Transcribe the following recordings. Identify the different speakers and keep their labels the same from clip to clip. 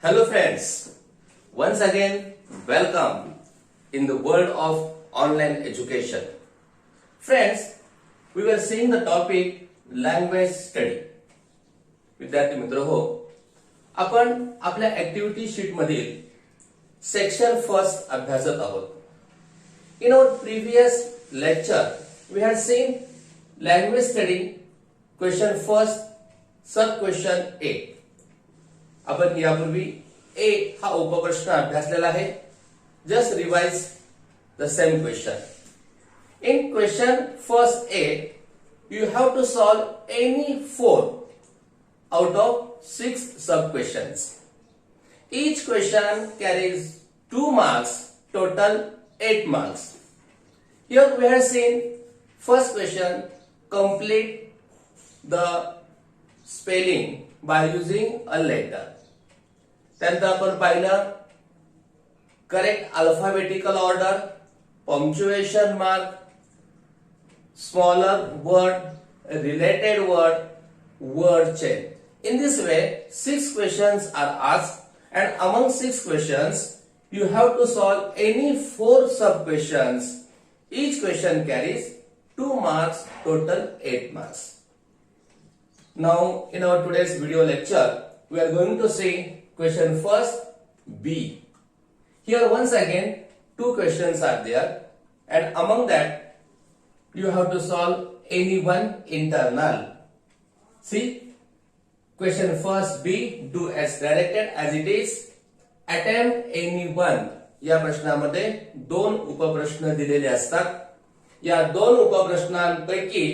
Speaker 1: Hello friends, once again welcome in the world of online education. Friends, we were seeing the topic language study. विद्यार्थी मित्र हो, आपण आपल्या activity sheet मधील section first अभ्यासत आहोत. In our previous lecture, we had seen language study question first, sub question A. आपण यापूर्वी ए हा उपप्रश्न अभ्यासलेला आहे. Just revise the same question. In question first A you have to solve any 4 out of 6 sub questions. Each question carries 2 marks, total 8 marks. Here we have seen first question, complete the spelling by using a letter. त्यानंतर आपण पाहिलं correct alphabetical order, punctuation mark, smaller word, related word, word chain. In this way, 6 questions are asked, and among 6 questions, you have to solve any 4 sub questions. Each question carries 2 marks, total 8 marks. Now, in our today's video lecture, we are going to see question first B. Here once again, 2 questions are there, and among that, you have to solve any one internal. See, question first B, do as directed as it is. Attempt any one. या प्रश्नामध्ये 2 उपप्रश्न दिलेले असतात. या 2 उपप्रश्नांपैकी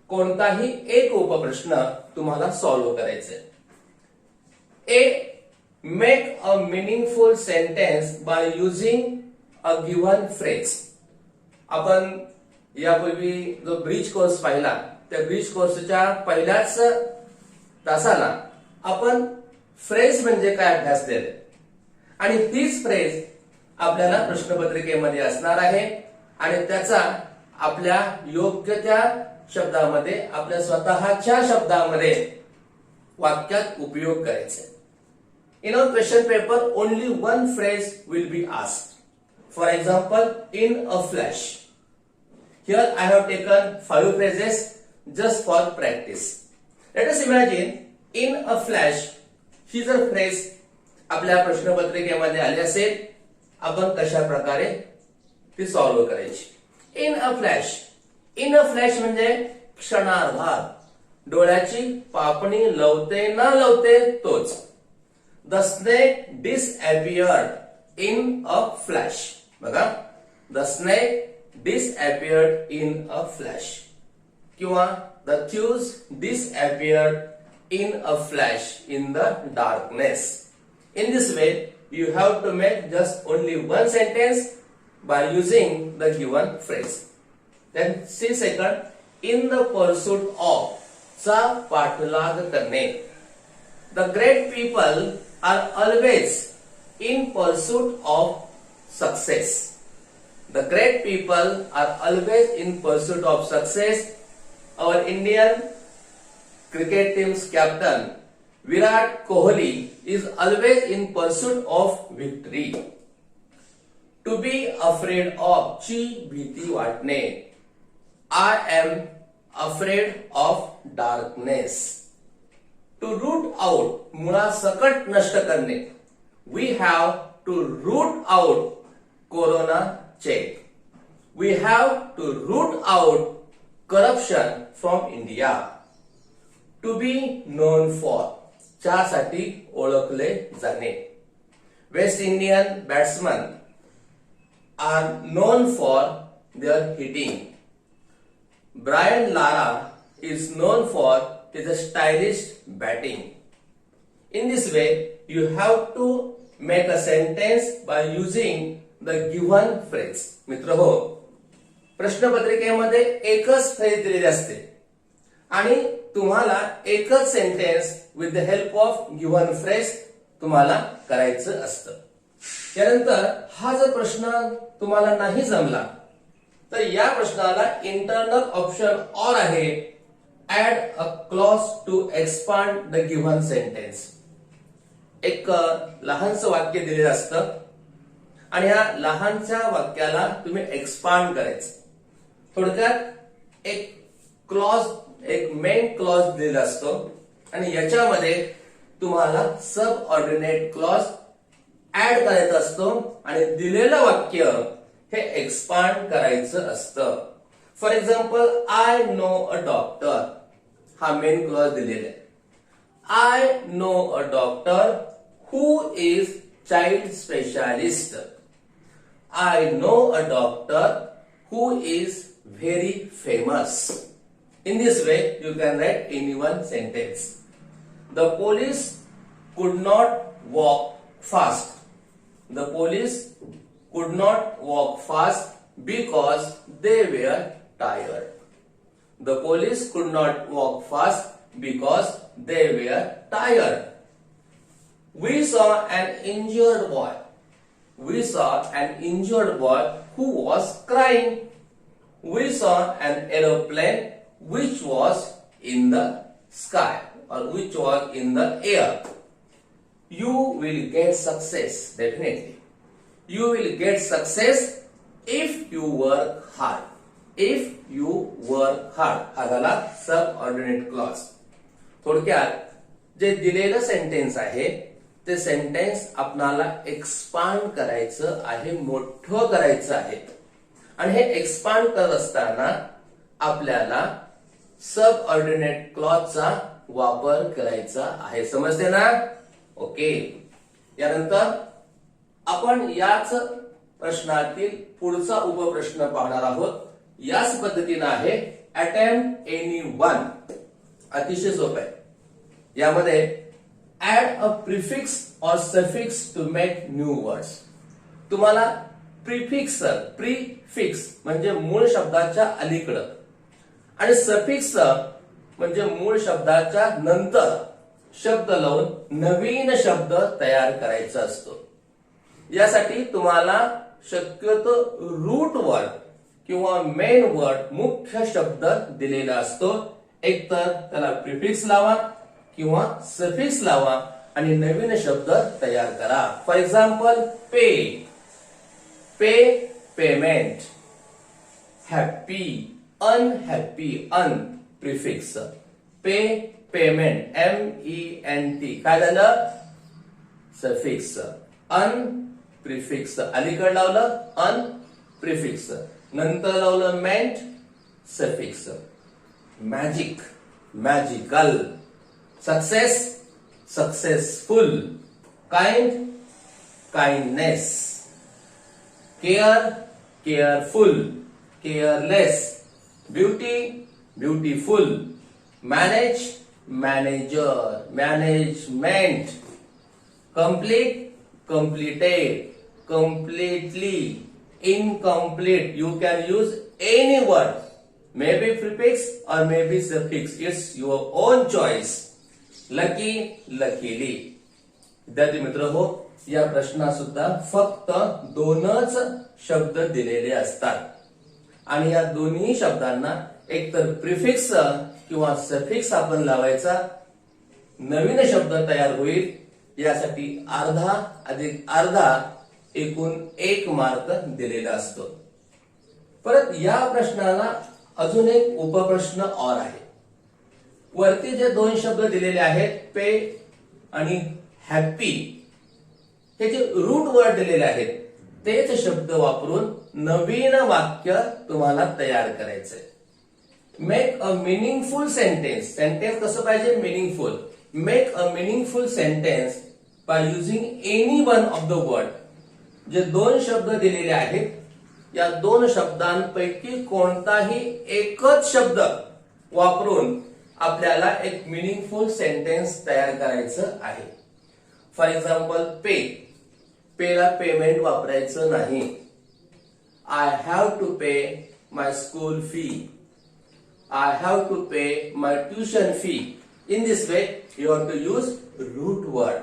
Speaker 1: कोणताही एक उपप्रश्न तुम्हाला solve करायचे. A, make a meaningful sentence by using a given phrase. आपण यापूर्वी जो ब्रिज कोर्स पाहिला, त्या ब्रिज कोर्सच्या पहिल्याच तासाला आपण फ्रेज म्हणजे काय अभ्यासलेले, आणि तीच फ्रेज आपल्याला प्रश्नपत्रिकेमध्ये असणार आहे, आणि त्याचा आपल्या योग्य त्या शब्दामध्ये, आपल्या स्वतःच्या शब्दामध्ये वाक्यात उपयोग करायचा. In our question paper, only one phrase will be asked. For example, in a flash. Here I have taken 5 phrases just for practice. Let us imagine in a flash. ही जर फ्रेज आपल्या प्रश्नपत्रिकेमध्ये आली असेल, आपण कशा प्रकारे ती सॉल्व्ह करायची. In a flash. In a flash म्हणजे क्षणार्धात, डोळ्याची पापणी लवते ना लवते तोच. The snake disappeared in a flash. बघा, the snake disappeared in a flash. किंवा the thieves disappeared in a flash in the darkness. In this way, you have to make just only one sentence by using the given phrase. Then see second, in the pursuit of चा पाठलाग करणे. The great people are always in pursuit of success. The great people are always in pursuit of success. Our Indian cricket team's captain Virat Kohli is always in pursuit of victory. To be afraid of ची भीती वाटणे. I am afraid of darkness. To root out मुळासकट नष्ट करणे. We have to root out corona check. We have to root out corruption from India. To be known for च्यासाठी ओळखले जाणे. West Indian batsmen are known for their hitting. Brian Lara is known for his stylish batting. In this way, you have to make a sentence by using the given phrase. मित्र हो, प्रश्नपत्रिकेमध्ये एकच phrase दिलेली असते, आणि तुम्हाला एकच sentence with the help of given phrase तुम्हाला करायचं असतं. त्यानंतर हा जर प्रश्न तुम्हाला नाही जमला, तर या प्रश्नाला इंटरनल ऑप्शन और आहे, add a clause to expand the given sentence. एक लहानसं वाक्य दिलेलं असतं आणि ह्या लहानच्या वाक्याला तुम्ही एक्सपांड करायचं. थोडक्यात एक क्लॉज, एक मेन क्लॉज दिलेला असतो आणि याच्यामध्ये तुम्हाला सब ऑर्डिनेट क्लॉज ऍड करायचा असतो आणि दिलेलं वाक्य हे एक्सपांड करायचं असतं. For example, I know a doctor, हा मेन क्लॉज दिलेला आहे. I know a doctor who is child specialist. I know a doctor who is very famous. In this way, you can write any one sentence. The police could not walk fast. The police could not walk fast because they were tired. The police could not walk fast because they were tired. We saw an injured boy. We saw an injured boy who was crying. We saw an aeroplane which was in the sky or which was in the air. You will get success, definitely. You will get success if you work hard. If you work hard. हा झाला subordinate clause. थोडक्यात जे दिलेलं sentence आहे ते sentence आपणाला expand करायचं आहे, मोठं करायचं आहे. आणि हे एक्सपांड करत असताना आपल्याला सब ऑर्डिनेट क्लॉजचा वापर करायचा आहे. समजते ना? ओके. यानंतर आपण याच प्रश्नातील पुढचा उपप्रश्न पाहणार आहोत. याच पद्धतीने आहे अटेम्प्ट एनी वन. अतिशय सोपं आहे. यामध्ये add a prefix or suffix to make new words. तुम्हाला प्रिफिक्स म्हणजे मूळ शब्दाच्या अलीकडं आणि सफिक्स म्हणजे मूळ शब्दाच्या नंतर शब्द लावून नवीन शब्द तयार करायचा असतो. यासाठी तुम्हाला शक्यतो रूट वर्ड किंवा मेन वर्ड, मुख्य शब्द दिलेला असतो. एकतर त्याला प्रिफिक्स लावा किंवा सफिक्स लावा आणि नवीन शब्द तयार करा. For example, pay, pay payment. Happy, unhappy, un prefix. Pay payment, MENT काय झालं? सफिक्स. अन प्रिफिक्स अलीकडे लावलं, अन प्रिफिक्स नंतर लावलं मेंट, suffix. Magic, magical. Success, successful. Kind, kindness. Care, careful, careless. Beauty, beautiful. Manage, manager, management. Complete, completed, completely, incomplete. You can use any word, maybe prefix or maybe suffix. It's your own choice. Lucky, luckily. विद्यार्थी मित्र हो, या प्रश्नात सुद्धा फक्त दोनच शब्द दिलेले असतात आणि या दोन्ही शब्दांना एकतर प्रिफिक्स किंवा सफिक्स आपण लावायचा, नवीन शब्द तयार होईल. यासाठी अर्धा अधिक अर्धा एकूण 1 मार्क दिलेला असतो. परत या प्रश्नाला अजून एक उपप्रश्न और आहे. वरती जे 2 शब्द दिलेले आहेत, पे आणि हॅपी, हे जे रूट वर्ड दिलेले आहेत तेच शब्द वापरून नवीन वाक्य तुम्हाला तयार करायचंय. Make a meaningful sentence. Sentence कसं पाहिजे? Meaningful. Make a meaningful sentence by using any one of the word. जे 2 शब्द दिलेले आहेत, या 2 शब्दांपैकी कोणताही एकच शब्द वापरून आपल्याला एक मिनिंगफुल सेंटेन्स तयार करायचं आहे. For example, pay. पेला पेमेंट वापरायचं नाही. I have to pay my school fee. I have to pay my tuition fee. In this way, you have to use root word.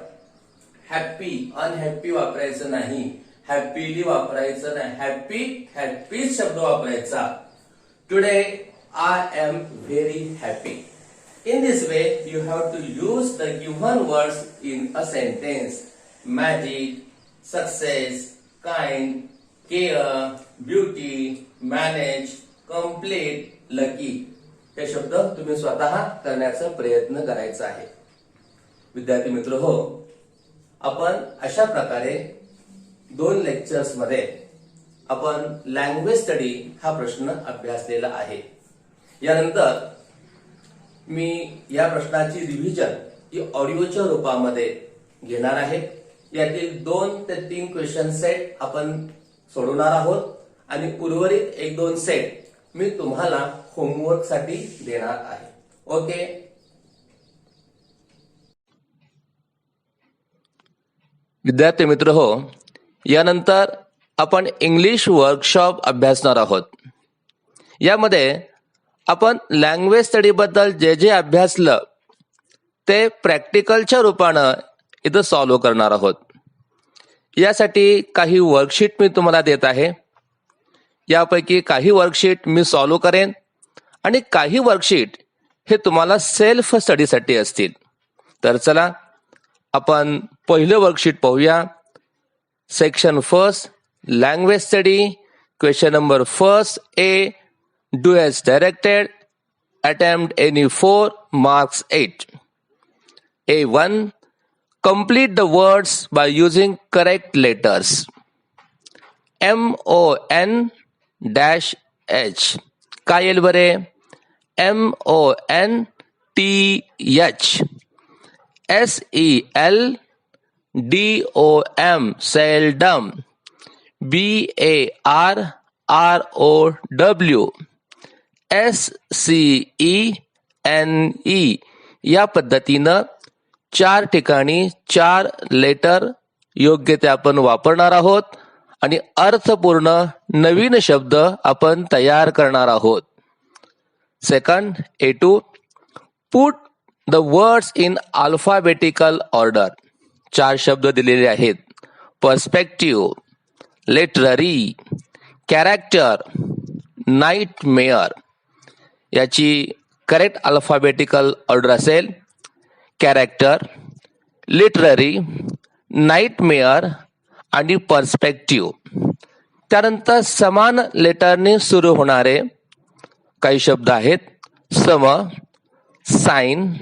Speaker 1: Happy, unhappy वापरायचं नाही. Happily वापरायचं नाही. Happy, happy शब्द वापरायचा. Today I am very happy. In this way, you have to use the given words in a sentence. Magic, success, kind, care, beauty, manage, complete, lucky. हे शब्द तुम्ही स्वतः करण्याचा प्रयत्न करायचा आहे. विद्यार्थी मित्र हो, आपण अशा प्रकारे 2 लेक्चर्स मध्ये आपण लँग्वेज स्टडी हा प्रश्न अभ्यासलेला आहे. यानंतर मी या प्रश्नाची रिव्हिजन ही ऑडिओच्या रूपामध्ये घेणार आहे. यातील 2 ते 3 क्वेश्चन सेट आपण सोडवणार आहोत आणि उर्वरित 1-2 सेट मी तुम्हाला होमवर्क साठी देणार आहे. ओके. विद्यार्थी मित्र हो, यानंतर आपण इंग्लिश वर्कशॉप अभ्यासणार आहोत. यामध्ये आपण लँग्वेज स्टडी बद्दल जे जे अभ्यासलं ते प्रॅक्टिकलच्या रूपानं इथं सॉल्व्ह करणार आहोत. यासाठी काही वर्कशीट मी तुम्हाला देत आहे. यापैकी काही वर्कशीट मी सॉल्व्ह करेन आणि काही वर्कशीट हे तुम्हाला सेल्फ स्टडीसाठी असतील. तर चला आपण पहिलं वर्कशीट पाहूया. Section 1 language study. Question number 1 A. Do as directed. Attempt any 4. Marks 8. A1. Complete the words by using correct letters. MON-H. काय येईल बरे? MONTH. SELDOM. seldom. BARROW. SCENE. या पद्धतीनं 4 ठिकाणी 4 लेटर योग्य ते आपण वापरणार आहोत आणि अर्थपूर्ण नवीन शब्द आपण तयार करणार आहोत. Second A2. Put the words in alphabetical order. 4 शब्द दिलेले आहेत. Perspective, literary, character, nightmare. याची करेक्ट अल्फाबेटिकल ऑर्डर असेल कॅरेक्टर, लिटररी, नाईटमेअर आणि पर्स्पेक्टिव्ह. त्यानंतर समान लेटरने सुरू होणारे काही शब्द आहेत. सम, साइन,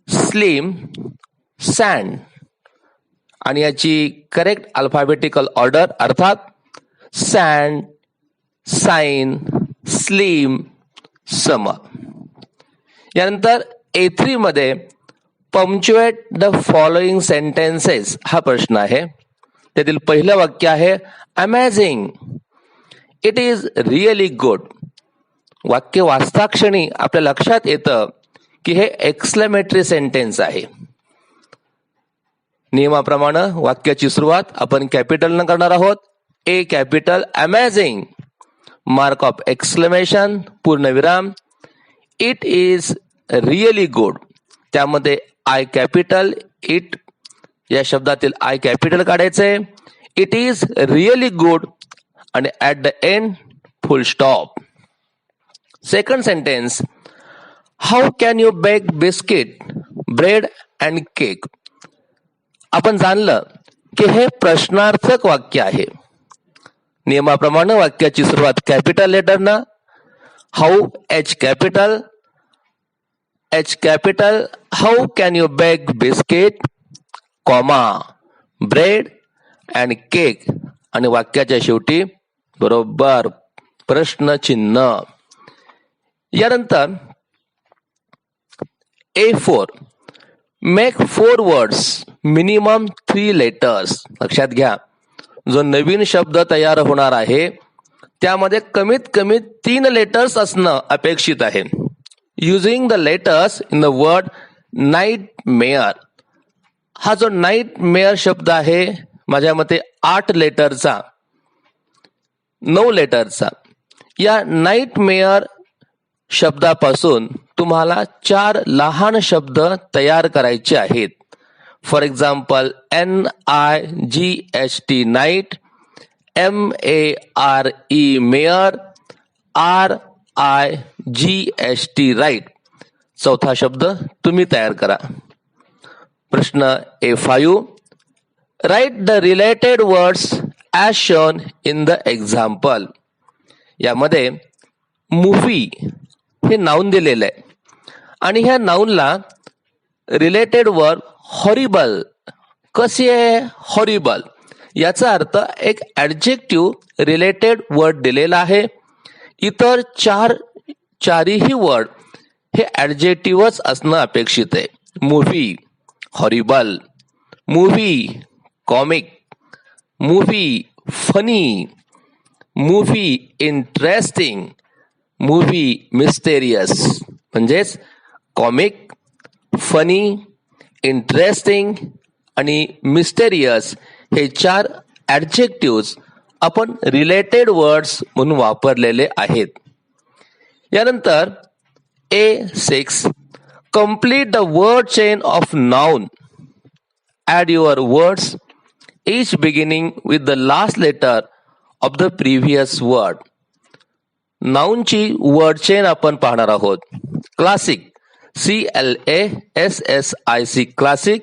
Speaker 1: स्लिम, सँड. आणि याची करेक्ट अल्फाबेटिकल ऑर्डर अर्थात सँड, साइन, स्लिम, सम. यानंतर A3 मध्ये पंक्च्युएट द फॉलोइंग सेंटेन्सेस हा प्रश्न आहे. त्यातील पहिलं वाक्य आहे amazing. It is really good. वाक्य वाचताक्षणी आपल्या लक्षात येतं की हे एक्सक्लेमेटरी सेंटेन्स आहे. नियमाप्रमाणे वाक्याची सुरुवात आपण कॅपिटलनं करणार आहोत. A capital, amazing, mark of exclamation, पूर्णविराम. It is really good. त्यामध्ये आय कॅपिटल, इट या शब्दातील आय कॅपिटल काढायचे. इट इज रिअली गुड आणि at the end full stop. Second sentence. How can you bake biscuit, bread and cake. आपण जाणलं की हे प्रश्नार्थक वाक्य आहे. नियमाप्रमाणे वाक्याची सुरुवात कॅपिटल लेटरनं. How, H capital, H capital. How can you bake biscuit, comma, bread and cake. आणि वाक्याच्या शेवटी बरोबर प्रश्नचिन्ह. यानंतर A4. Make 4 words, minimum 3 letters. लक्षात घ्या, जो नवीन शब्द तयार होणार आहे त्यामध्ये कमीत कमी 3 लेटर्स असणं अपेक्षित आहे. Using the letters in the word nightmare. हा जो नाईटमेअर शब्द आहे माझ्या मते 8 लेटरचा, 9 लेटरचा. या नाईटमेअर शब्दापासून तुम्हाला 4 लहान शब्द तयार करायचे आहेत. For example NIGHT night, MARE mare, RIGHT right. चौथा शब्द तुम्ही तयार करा. प्रश्न A5. Write the related words as shown in the example. यामध्ये मूव्ही हे नाऊन दिलेलं आहे आणि ह्या नाऊनला रिलेटेड वर्ड हॉरिबल. कशी आहे हॉरिबल? याचा अर्थ एक ॲडजेक्टिव्ह रिलेटेड वर्ड दिलेला आहे. इतर चारही वर्ड हे ॲडजेक्टिव्हच असणं अपेक्षित आहे. Movie horrible, movie comic, movie funny, movie interesting, movie mysterious. म्हणजेच कॉमिक, फनी, इंटरेस्टिंग आणि मिस्टेरियस हे 4 ॲडजेक्टिव्हज आपण रिलेटेड वर्ड्स म्हणून वापरलेले आहेत. यानंतर A6. Complete the word chain of noun. Add your words each beginning with the last letter of the previous word. नाउनची word chain आपण पाहणार आहोत. Classic CLASSIC classic.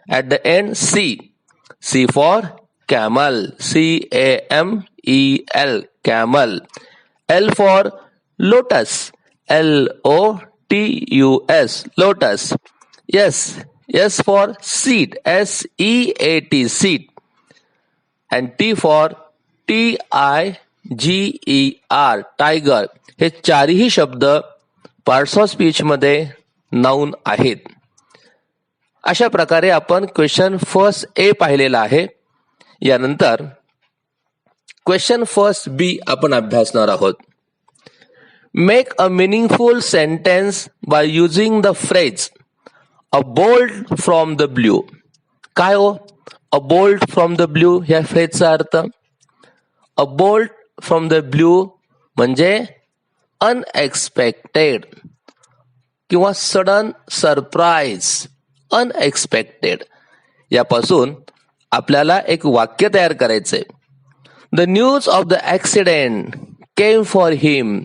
Speaker 1: At the end C. C for camel, CAMEL camel. L for lotus, LOTUS lotus. S for seat, SEAT seat. And T for TIGER tiger. हे चारही शब्द parts of speech मध्ये noun आहेत. अशा प्रकारे आपण question first A पाहिलेला आहे. यानंतर क्वेश्चन फर्स्ट B आपण अभ्यासणार आहोत. Make a meaningful sentence by using the phrase a bolt from the blue. काय हो a bolt from the blue ह्या फ्रेजचा अर्थ? A bolt from the blue म्हणजे अनएक्सपेक्टेड किंवा सडन सरप्राईज. अनएक्सपेक्टेड यापासून आपल्याला एक वाक्य तयार करायचंय. The news of the accident came for him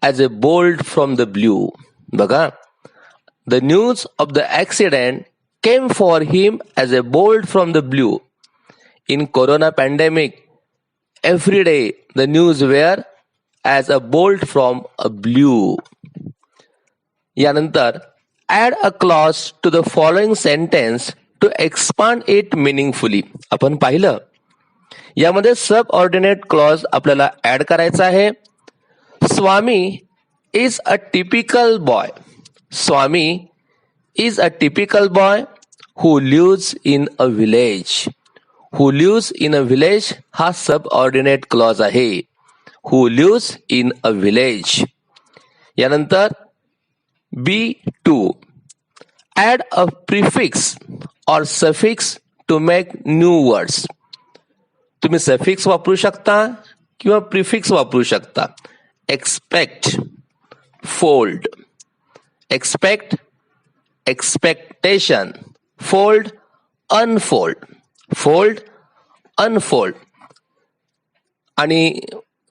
Speaker 1: as a bolt from the blue. बघा, the news of the accident came for him as a bolt from the blue. In corona pandemic every day the news were as a bolt from a blue. यानंतर add a clause to the following sentence to expand it meaningfully. आपण पाहिलं यामध्ये subordinate clause आपल्याला add करायचा आहे. Swami is a typical boy. Swami is a typical boy who lives in a village. Who lives in a village हा subordinate clause आहे. Who lives in a village. यानंतर B2. Add a prefix or suffix to make new words. तुम्ही suffix वापरू शकता किंवा prefix वापरू शकता. Expect, fold. Expect, expectation. Fold, unfold. Fold, unfold. आणि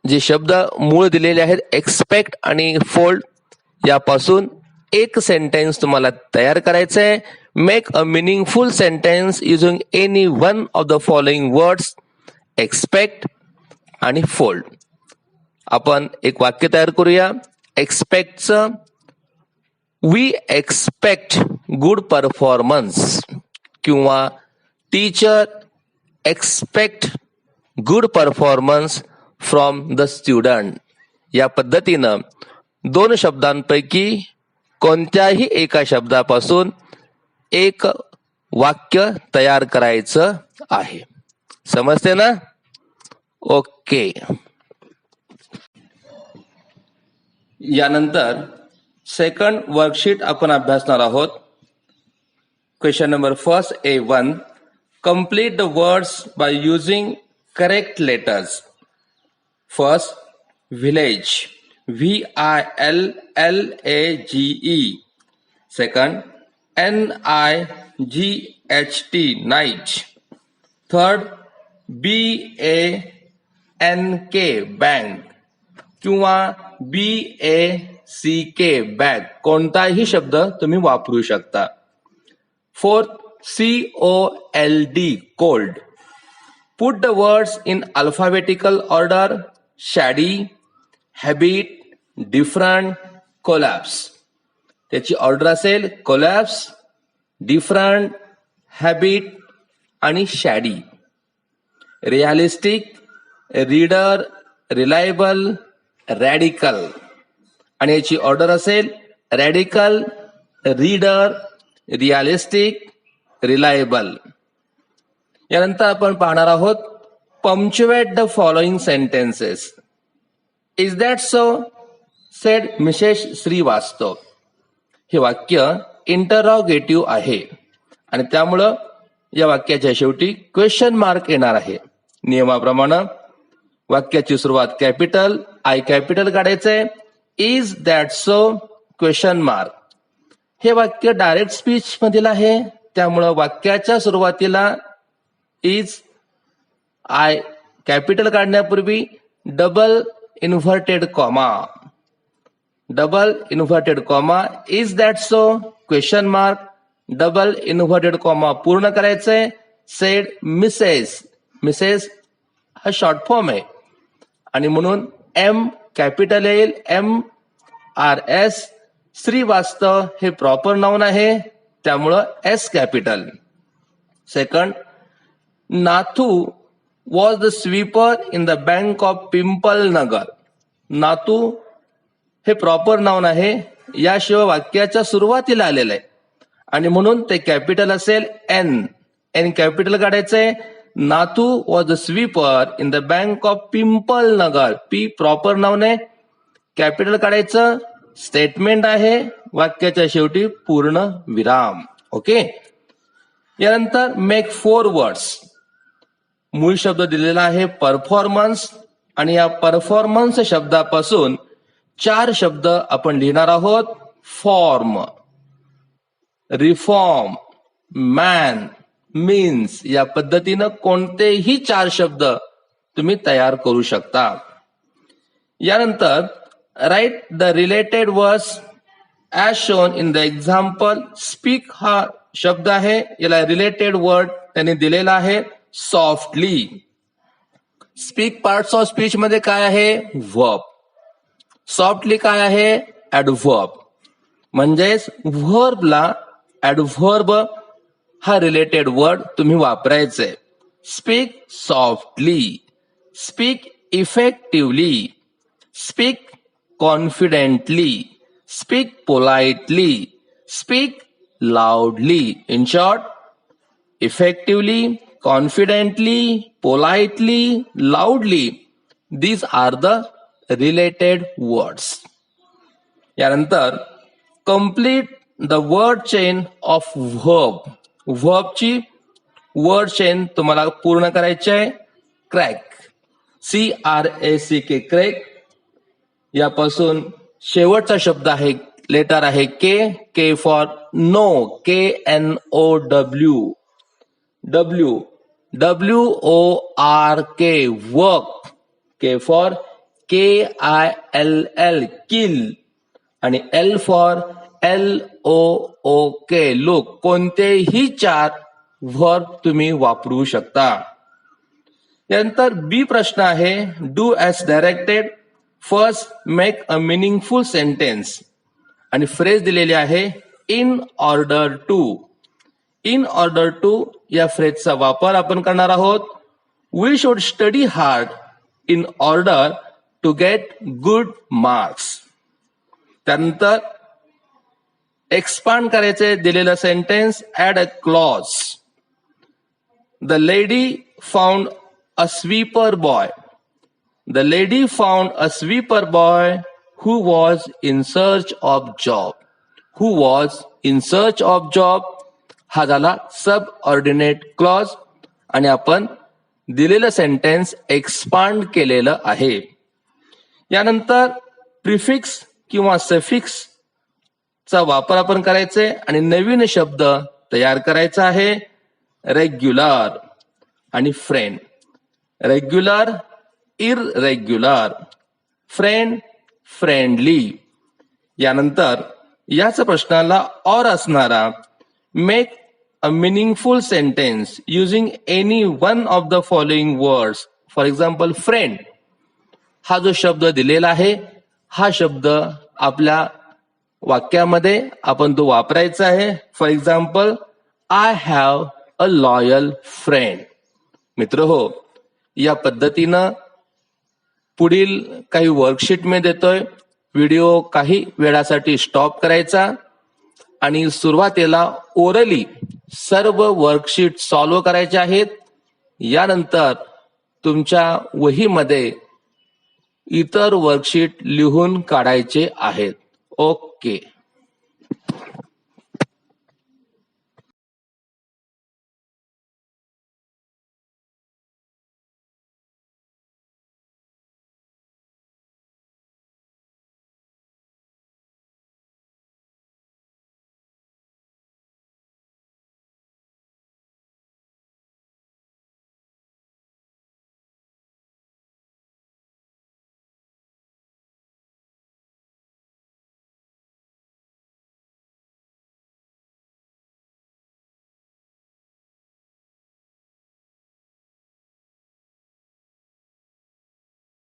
Speaker 1: जे शब्द मूळ दिलेले आहेत एक्सपेक्ट आणि फोल्ड यापासून एक सेंटेन्स तुम्हाला तयार करायचं आहे. Make a meaningful sentence using any one of the following words expect आणि फोल्ड. आपण एक वाक्य तयार करूया. एक्सपेक्टचं, वी एक्सपेक्ट गुड परफॉर्मन्स किंवा teacher expect good performance from the student. या पद्धतीनं 2 शब्दांपैकी कोणत्याही एका शब्दापासून एक वाक्य तयार करायचं आहे. समजते ना? ओके. यानंतर सेकंड वर्कशीट आपण अभ्यासणार आहोत. Question number first A1. Complete the words by using correct letters. First village, VILLAGE. Second, NIGHT, night. Third, BANK, bank किंवा BACK, CK बॅग कोणताही शब्द तुम्ही वापरू शकता. Fourth, COLD cold. Put the words in alphabetical order: shady, habit, different, collapse. त्याची order असेल collapse, different, habit आणि shady. Realistic, reader, reliable, radical. आणि याची ऑर्डर असेल radical, reader, realistic, reliable. यानंतर आपण पाहणार आहोत punctuate the following sentences. Is that so, said Mrs Srivastava. हे वाक्य इंटरॉगेटिव्ह आहे आणि त्यामुळं या वाक्याच्या शेवटी क्वेश्चन मार्क येणार आहे. नियमाप्रमाणे वाक्याची सुरुवात कॅपिटल आय कॅपिटल काढायचंय. Is that so question mark. हे वाक्य डायरेक्ट स्पीच मधील आहे त्यामुळं वाक्याच्या सुरुवातीला इज आय कॅपिटल काढण्यापूर्वी double inverted comma is that so question mark double inverted comma पूर्ण करायचंय. सेड मिसेस हा शॉर्ट फॉर्म आहे आणि म्हणून एम कॅपिटल येईल. MRS. श्रीवास्तव हे प्रॉपर नाउन आहे त्यामुळं S capital. Second, Nathu was the sweeper in the bank of pimple नगर. नातू हे प्रॉपर नाउन आहे याशिवाय वाक्याच्या सुरुवातीला आलेलं आहे आणि म्हणून ते कॅपिटल असेल. एन कॅपिटल काढायचंय. Nathu was the sweeper in the bank of pimple Nagar. P proper noun आहे कॅपिटल काढायचं. स्टेटमेंट आहे वाक्याच्या शेवटी पूर्ण विराम. ओके. यानंतर मेक 4 वर्ड्स. मूळ शब्द दिलेला आहे परफॉर्मन्स आणि या परफॉर्मन्स शब्दापासून 4 शब्द आपण लिहिणार आहोत. Form, reform, man, means. या पद्धतीनं कोणतेही 4 शब्द तुम्ही तयार करू शकता. यानंतर right the related words as shown in the example. Speak हा शब्द आहे याला रिलेटेड वर्ड त्यांनी दिलेला आहे softly. Speak parts of speech मध्ये काय आहे व्हर्ब. सॉफ्टली काय आहे ऍडव्हर्ब. म्हणजेच व्हर्बला ऍडव्हर्ब हा रिलेटेड वर्ड तुम्ही वापरायचे. Speak softly, speak effectively, speak confidently, speak politely, speak loudly. In short, effectively, confidently, politely, loudly. These are the related words. यानंतर complete the word chain of verb. Verb ची word chain तुम्हाला पूर्ण करायची आहे. Crack, CRACK, crack. यापासून शेवटचा शब्द आहे लेटर आहे K for know, KNOW. WORK, work. K for KILL, kill. आणि L फॉर LOOK, लुक. कोणतेही 4 वर्ब तुम्ही वापरू शकता. यानंतर बी प्रश्न आहे do as directed. First, make a meaningful sentence. आणि फ्रेज दिलेली आहे in order to. In order to या फ्रेजचा वापर आपण करणार आहोत. We should study hard in order to get good marks. त्यानंतर एक्सपांड करायचे दिलेलं sentence. Add a clause. The lady found a sweeper boy. The lady found a sweeper boy who was in search of job. Who was in search of job हा झाला सब ordinate clause आणि आपण दिलेलं sentence expand केलेलं आहे. यानंतर prefix किंवा suffix चा वापर आपण करायचे आणि नवीन शब्द तयार करायचा आहे. रेग्युलर आणि friend. Regular, irregular. Friend, friendly. यानंतर याच प्रश्नाला और असणारा make a meaningful sentence using any one of the following words. For example friend, हा जो शब्द दिलेला आहे हा शब्द आपल्या वाक्यामध्ये आपण तो वापरायचा आहे. For example, I have a loyal friend. मित्र हो, या पद्धतीनं पुढील काही वर्कशीट मी देतोय. व्हिडिओ काही वेळासाठी स्टॉप करायचा आणि सुरुवातीला ओरली सर्व वर्कशीट सॉल्व्ह करायचे आहेत. यानंतर तुमच्या वहीमध्ये इतर वर्कशीट लिहून काढायचे आहेत. ओके.